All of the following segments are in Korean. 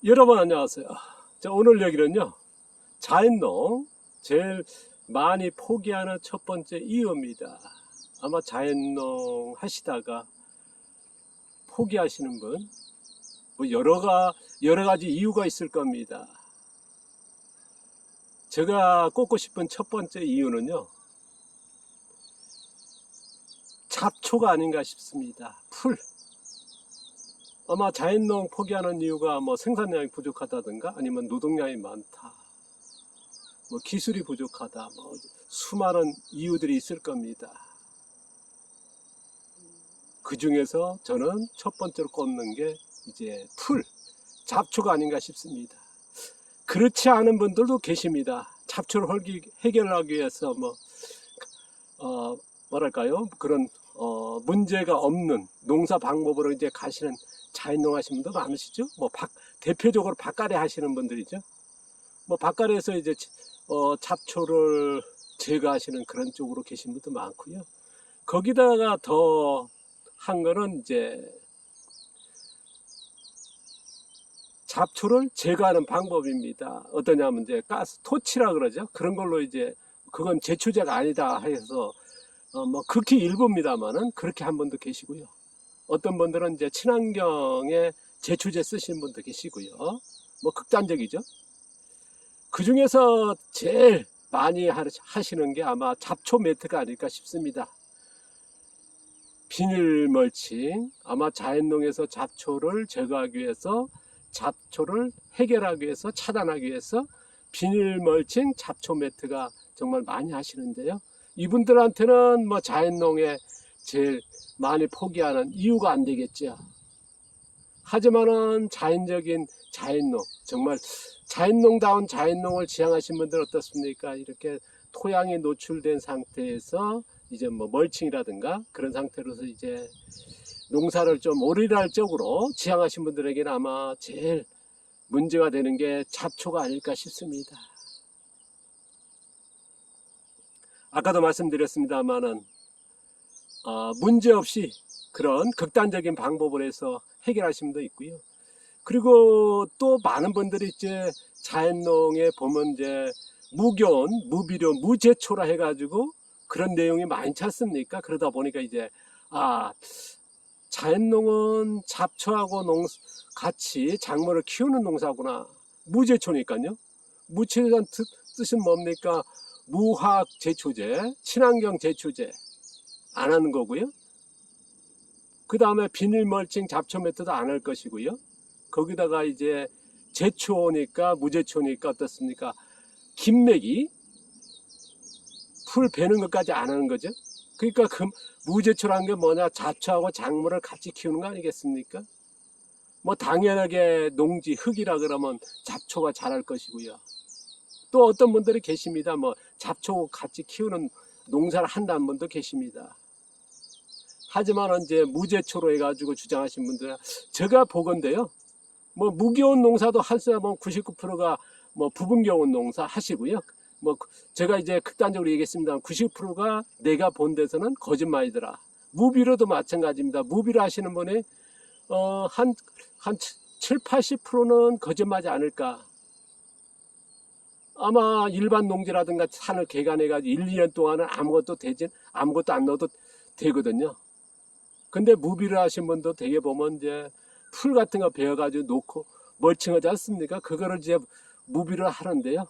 여러분 안녕하세요. 자, 오늘 얘기는요, 자연농 제일 많이 포기하는 첫 번째 이유입니다. 아마 자연농 하시다가 포기하시는 분, 뭐 여러 가지 이유가 있을 겁니다. 제가 꼽고 싶은 첫 번째 이유는요, 잡초가 아닌가 싶습니다. 풀. 아마 자연농 포기하는 이유가 뭐 생산량이 부족하다든가 아니면 노동량이 많다, 뭐 기술이 부족하다, 뭐 수많은 이유들이 있을 겁니다. 그 중에서 저는 첫 번째로 꼽는 게 이제 풀, 잡초가 아닌가 싶습니다. 그렇지 않은 분들도 계십니다. 잡초를 해결하기 위해서 뭐랄까요? 그런 문제가 없는 농사 방법으로 이제 가시는 자연농 하시는 분도 많으시죠? 대표적으로 밭가래 하시는 분들이죠. 밭가래에서 이제 잡초를 제거하시는 그런 쪽으로 계신 분도 많고요. 거기다가 더 한 거는 이제 잡초를 제거하는 방법입니다. 어떠냐면 이제 가스 토치라 그러죠. 그런 걸로 이제 그건 제초제가 아니다 해서 극히 일부입니다만은 그렇게 한 분도 계시고요. 어떤 분들은 이제 친환경에 제초제 쓰시는 분도 계시고요. 극단적이죠. 그 중에서 제일 많이 하시는 게 아마 잡초 매트가 아닐까 싶습니다. 비닐 멀칭, 아마 자연농에서 잡초를 제거하기 위해서, 잡초를 해결하기 위해서, 차단하기 위해서 비닐 멀칭, 잡초 매트가 정말 많이 하시는데요. 이분들한테는 자연농에 제일 많이 포기하는 이유가 안 되겠죠. 하지만은 자연적인 자연농, 정말 자연농다운 자연농을 지향하신 분들 어떻습니까? 이렇게 토양에 노출된 상태에서 이제 멀칭이라든가 그런 상태로서 이제 농사를 좀 오리랄적으로 지향하신 분들에게는 아마 제일 문제가 되는 게 잡초가 아닐까 싶습니다. 아까도 말씀드렸습니다만은 문제없이 그런 극단적인 방법을 해서 해결하신 분도 있고요. 그리고 또 많은 분들이 이제 자연농에 보면 이제 무교원, 무비료, 무제초라 해가지고 그런 내용이 많지 않습니까? 그러다 보니까 이제 자연농은 잡초하고 같이 작물을 키우는 농사구나. 무제초니까요. 무제초란 뜻은 뭡니까? 무화학 제초제, 친환경 제초제 안 하는 거고요. 그 다음에 비닐 멀칭 잡초 매트도 안 할 것이고요. 거기다가 이제 제초니까 무제초니까 어떻습니까? 김매기, 풀 베는 것까지 안 하는 거죠. 그러니까 그 무제초라는 게 뭐냐? 잡초하고 작물을 같이 키우는 거 아니겠습니까? 당연하게 농지 흙이라 그러면 잡초가 자랄 것이고요. 또 어떤 분들이 계십니다. 잡초 같이 키우는 농사를 한다는 분도 계십니다. 하지만 이제 무제초로 해가지고 주장하신 분들은 제가 보건데요. 무기온 농사도 하시면 99%가 부분기온 농사 하시고요. 제가 이제 극단적으로 얘기했습니다. 90%가 내가 본 데서는 거짓말이더라. 무비료도 마찬가지입니다. 무비료 하시는 분이 한 7, 80%는 거짓말이지 않을까. 아마 일반 농지라든가 산을 개간해가지고 1, 2년 동안은 아무것도 안 넣어도 되거든요. 근데 무비료 하신 분도 되게 보면 이제 풀 같은 거 베어가지고 놓고 멀칭하지 않습니까? 그거를 이제 무비료 하는데요.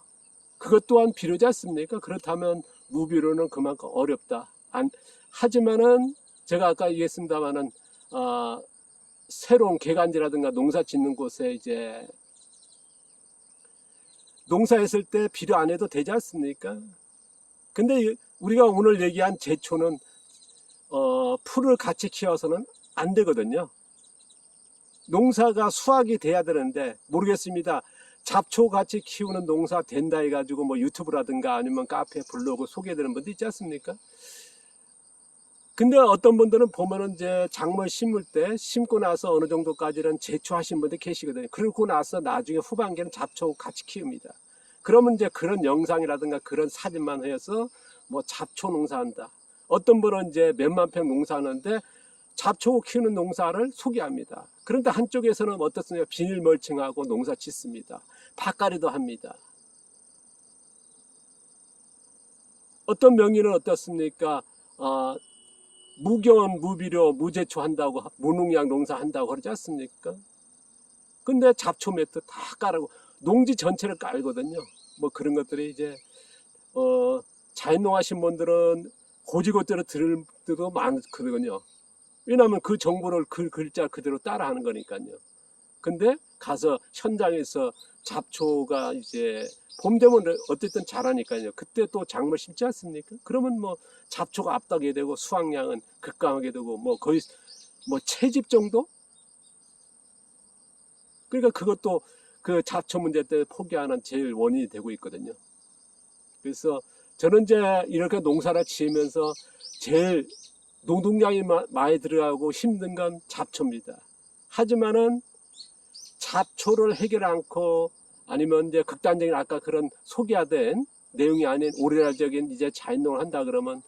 그것 또한 필요하지 않습니까? 그렇다면 무비료는 그만큼 어렵다. 하지만은 제가 아까 얘기했습니다만은 새로운 개간지라든가 농사 짓는 곳에 이제 농사했을 때 비료 안 해도 되지 않습니까? 근데 우리가 오늘 얘기한 제초는 풀을 같이 키워서는 안 되거든요. 농사가 수확이 돼야 되는데 모르겠습니다. 잡초 같이 키우는 농사 된다 해가지고 유튜브라든가 아니면 카페, 블로그 소개되는 분도 있지 않습니까? 근데 어떤 분들은 보면은 이제 작물 심고 나서 어느 정도까지는 제초하신 분들 계시거든요. 그러고 나서 나중에 후반기는 잡초 같이 키웁니다. 그러면 이제 그런 영상이라든가 그런 사진만 해서 잡초 농사한다. 어떤 분은 이제 몇만 평 농사하는데 잡초 키우는 농사를 소개합니다. 그런데 한쪽에서는 어떻습니까? 비닐 멀칭하고 농사 짓습니다. 밭갈이도 합니다. 어떤 명의는 어떻습니까? 무견, 무비료, 무제초 한다고, 무농약 농사 한다고 그러지 않습니까? 근데 잡초 매트 다 깔고, 농지 전체를 깔거든요. 뭐 그런 것들이 이제, 자연농 하신 분들은 고지고대로 들을 때도 많거든요. 왜냐하면 그 정보를 글자 그대로 따라 하는 거니까요. 근데 가서 현장에서 잡초가 이제 봄 되면 어쨌든 자라니까요. 그때 또 작물 심지 않습니까? 그러면 뭐 잡초가 앞다게 되고 수확량은 급감하게 되고 뭐 거의 뭐 채집 정도? 그러니까 그것도 그 잡초 문제 때문에 포기하는 제일 원인이 되고 있거든요. 그래서 저는 이제 이렇게 농사를 지으면서 제일 노동량이 많이 들어가고 힘든 건 잡초입니다. 하지만은 잡초를 해결 않고 아니면 이제 극단적인 아까 그런 소개화된 내용이 아닌 오리라적인 이제 자연농을 한다 그러면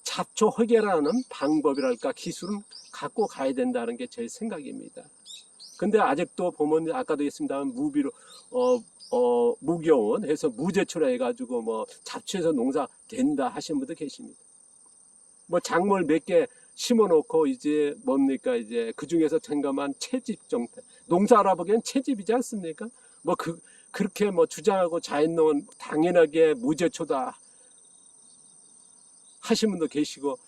잡초 해결하는 방법이랄까 기술은 갖고 가야 된다는 게 제 생각입니다. 근데 아직도 보면 아까도 했습니다만 무비로 무교원 해서 무제초라 해가지고 뭐 잡초에서 농사 된다 하시는 분도 계십니다. 뭐 작물 몇 개 심어놓고 이제 뭡니까 이제 그 중에서 점검한 채집 정도 농사 알아보기엔 채집이지 않습니까? 뭐 그렇게 뭐 주장하고 자연농은 당연하게 무제초다 하신 분도 계시고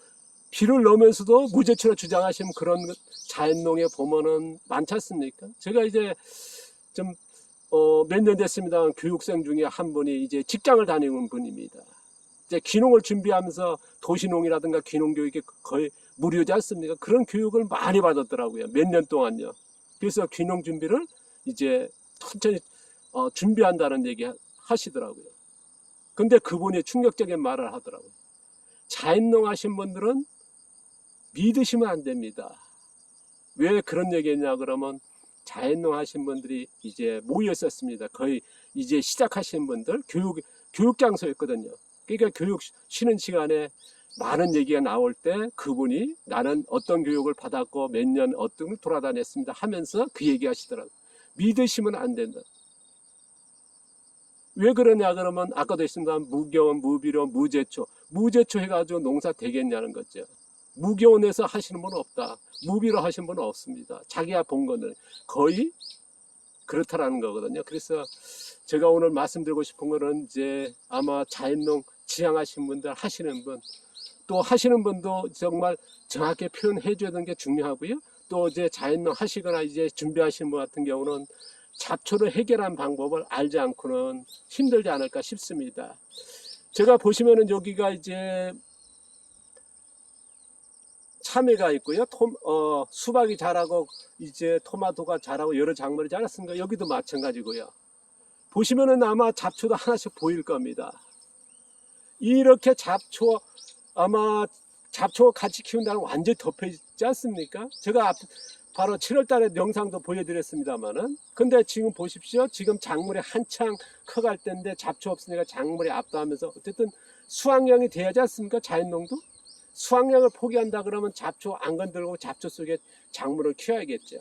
비를 넣으면서도 무제초라 주장하시는 그런 자연농에 보면은 많지 않습니까? 제가 이제 좀 몇 년 됐습니다. 교육생 중에 한 분이 이제 직장을 다니는 분입니다. 이제 귀농을 준비하면서 도시농이라든가 귀농교육이 거의 무료지 않습니까? 그런 교육을 많이 받았더라고요. 몇 년 동안요. 그래서 귀농 준비를 이제 천천히 준비한다는 얘기 하시더라고요. 근데 그분이 충격적인 말을 하더라고요. 자연농 하신 분들은 믿으시면 안 됩니다. 왜 그런 얘기 했냐 그러면 자연농 하신 분들이 이제 모였었습니다. 거의 이제 시작하신 분들 교육 장소였거든요. 그러니까 교육 쉬는 시간에 많은 얘기가 나올 때 그분이 나는 어떤 교육을 받았고 몇 년 어떤 걸 돌아다녔습니다 하면서 그 얘기 하시더라고요. 믿으시면 안 된다. 왜 그러냐 그러면 아까도 했습니다. 무교원, 무비료, 무제초. 무제초 해가지고 농사 되겠냐는 거죠. 무교원에서 하시는 분은 없다. 무비로 하시는 분은 없습니다. 자기가 본 거는 거의 그렇다라는 거거든요. 그래서 제가 오늘 말씀드리고 싶은 거는 이제 아마 자연농 지향하신 분들 하시는 분 또 하시는 분도 정말 정확하게 표현해 줘야 되는 게 중요하고요. 또 이제 자연농 하시거나 이제 준비하시는 분 같은 경우는 잡초를 해결하는 방법을 알지 않고는 힘들지 않을까 싶습니다. 제가 보시면은 여기가 이제 참외가 있고요. 수박이 자라고 이제 토마토가 자라고 여러 작물이 자랐습니다. 여기도 마찬가지고요. 보시면은 아마 잡초도 하나씩 보일 겁니다. 이렇게 잡초 아마 잡초 같이 키운다는 완전히 덮여있지 않습니까? 제가 바로 7월 달에 영상도 보여드렸습니다만은 근데 지금 보십시오. 지금 작물이 한창 커갈 때인데 잡초 없으니까 작물이 압도하면서 어쨌든 수확량이 돼야지 않습니까? 자연농도 수확량을 포기한다 그러면 잡초 안 건들고 잡초 속에 작물을 키워야겠죠.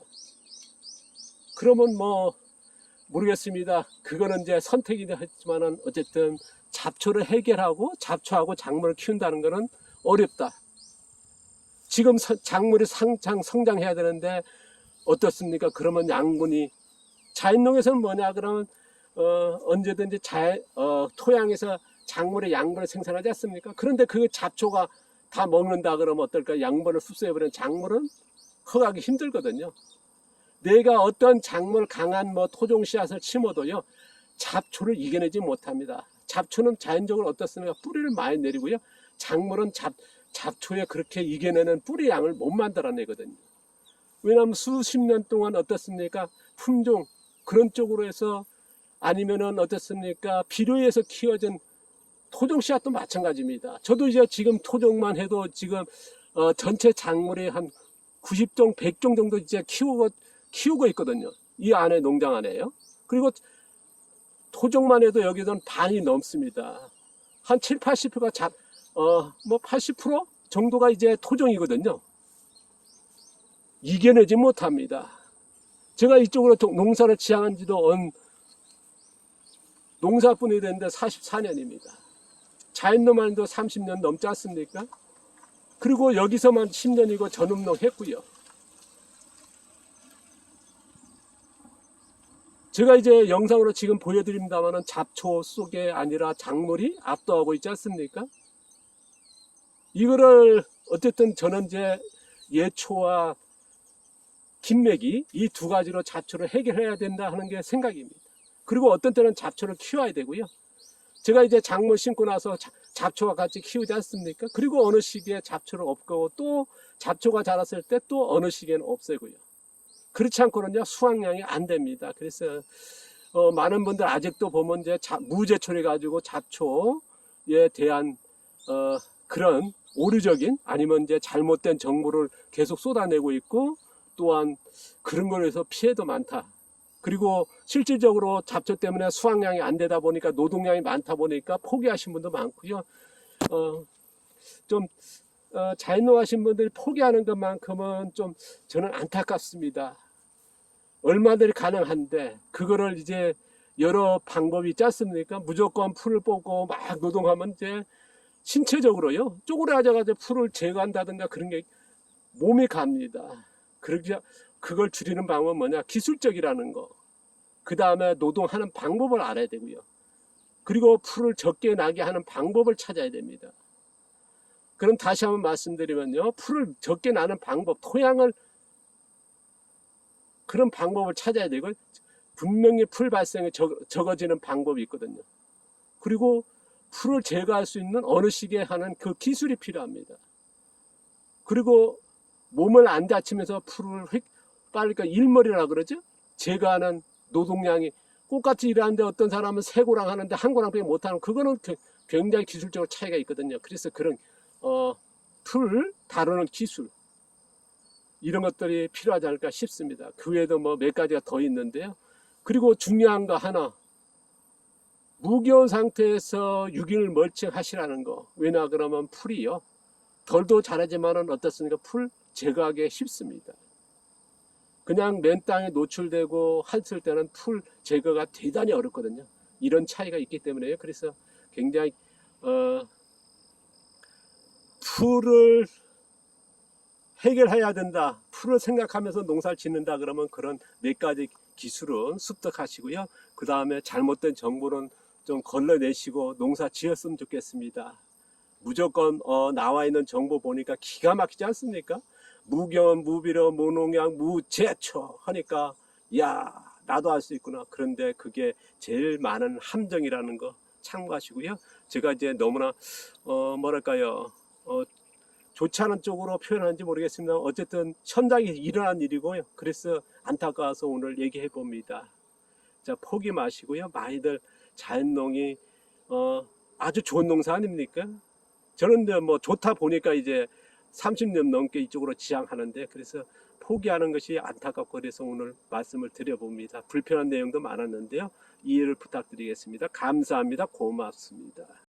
그러면 뭐 모르겠습니다. 그거는 이제 선택이긴 하지만은 어쨌든 잡초를 해결하고 잡초하고 작물을 키운다는 거는 어렵다. 지금 작물이 성장해야 되는데 어떻습니까? 그러면 양분이 자연농에서는 뭐냐 그러면 언제든지 토양에서 작물의 양분을 생산하지 않습니까? 그런데 그 잡초가 다 먹는다 그러면 어떨까? 양분을 흡수해버리는 작물은 커가기 힘들거든요. 내가 어떤 작물 강한 뭐 토종 씨앗을 심어도요 잡초를 이겨내지 못합니다. 잡초는 자연적으로 어떻습니까? 뿌리를 많이 내리고요. 작물은 잡초에 그렇게 이겨내는 뿌리 양을 못 만들어내거든요. 왜냐하면 수십 년 동안 어떻습니까? 품종 그런 쪽으로 해서 아니면은 어떻습니까? 비료에서 키워진 토종 씨앗도 마찬가지입니다. 저도 이제 지금 토종만 해도 지금 전체 작물이 한 90종, 100종 정도 이제 키우고 있거든요. 이 안에 농장 안에요. 그리고 토종만 해도 여기서는 반이 넘습니다. 한 7, 80%가 뭐 80% 정도가 이제 토종이거든요. 이겨내지 못합니다. 제가 이쪽으로 농사를 지향한 지도 농사뿐이 됐는데 44년입니다. 자연농만도 30년 넘지 않습니까? 그리고 여기서만 10년이고 전업농 했고요. 제가 이제 영상으로 지금 보여드립니다만은 잡초 속에 아니라 작물이 압도하고 있지 않습니까? 이거를 어쨌든 저는 이제 예초와 김맥이 이 두 가지로 잡초를 해결해야 된다 하는 게 생각입니다. 그리고 어떤 때는 잡초를 키워야 되고요. 제가 이제 작물 심고 나서 잡초와 같이 키우지 않습니까? 그리고 어느 시기에 잡초를 없고 또 잡초가 자랐을 때 또 어느 시기에는 없애고요. 그렇지 않고는요 수확량이 안 됩니다. 그래서 많은 분들 아직도 보면 이제 무제 처리 가지고 잡초에 대한 그런 오류적인 아니면 이제 잘못된 정보를 계속 쏟아내고 있고 또한 그런 거로 해서 피해도 많다. 그리고 실질적으로 잡초 때문에 수확량이 안 되다 보니까 노동량이 많다 보니까 포기하신 분도 많고요. 좀 자연농 하신 분들이 포기하는 것만큼은 좀 저는 안타깝습니다. 얼마든지 가능한데 그거를 이제 여러 방법이 있지 않습니까? 무조건 풀을 뽑고 막 노동하면 이제 신체적으로요 쪼그라져가지고 풀을 제거한다든가 그런 게 몸이 갑니다. 그걸 줄이는 방법은 뭐냐? 기술적이라는 거. 그 다음에 노동하는 방법을 알아야 되고요. 그리고 풀을 적게 나게 하는 방법을 찾아야 됩니다. 그럼 다시 한번 말씀드리면요. 풀을 적게 나는 방법, 토양을 그런 방법을 찾아야 되고 분명히 풀 발생이 적어지는 방법이 있거든요. 그리고 풀을 제거할 수 있는 어느 시기에 하는 그 기술이 필요합니다. 그리고 몸을 안 다치면서 풀을 그러니까 일머리라 그러죠. 제거하는 노동량이 똑같이 일하는데 어떤 사람은 세 고랑 하는데 한 고랑밖에 못하는 그거는 굉장히 기술적으로 차이가 있거든요. 그래서 그런 풀 다루는 기술 이런 것들이 필요하지 않을까 싶습니다. 그 외에도 뭐 몇 가지가 더 있는데요. 그리고 중요한 거 하나, 무기온 상태에서 유기를 멀칭하시라는 거. 왜냐 그러면 풀이요 덜도 자라지만은 어떻습니까? 풀 제거하기 쉽습니다. 그냥 맨 땅에 노출되고 했을 때는 풀 제거가 대단히 어렵거든요. 이런 차이가 있기 때문에요. 그래서 굉장히 풀을 해결해야 된다. 풀을 생각하면서 농사를 짓는다 그러면 그런 몇 가지 기술은 습득하시고요. 그 다음에 잘못된 정보는 좀 걸러내시고 농사 지었으면 좋겠습니다. 무조건 나와 있는 정보 보니까 기가 막히지 않습니까? 무경, 무비료, 무농약, 무제초 하니까 야 나도 할 수 있구나. 그런데 그게 제일 많은 함정이라는 거 참고하시고요. 제가 이제 너무나 뭐랄까요 좋지 않은 쪽으로 표현하는지 모르겠습니다. 어쨌든 현장에 일어난 일이고요. 그래서 안타까워서 오늘 얘기해 봅니다. 자, 포기 마시고요. 많이들 자연농이 아주 좋은 농사 아닙니까? 저는 뭐 좋다 보니까 이제 30년 넘게 이쪽으로 지향하는데 그래서 포기하는 것이 안타깝고 그래서 오늘 말씀을 드려봅니다. 불편한 내용도 많았는데요. 이해를 부탁드리겠습니다. 감사합니다. 고맙습니다.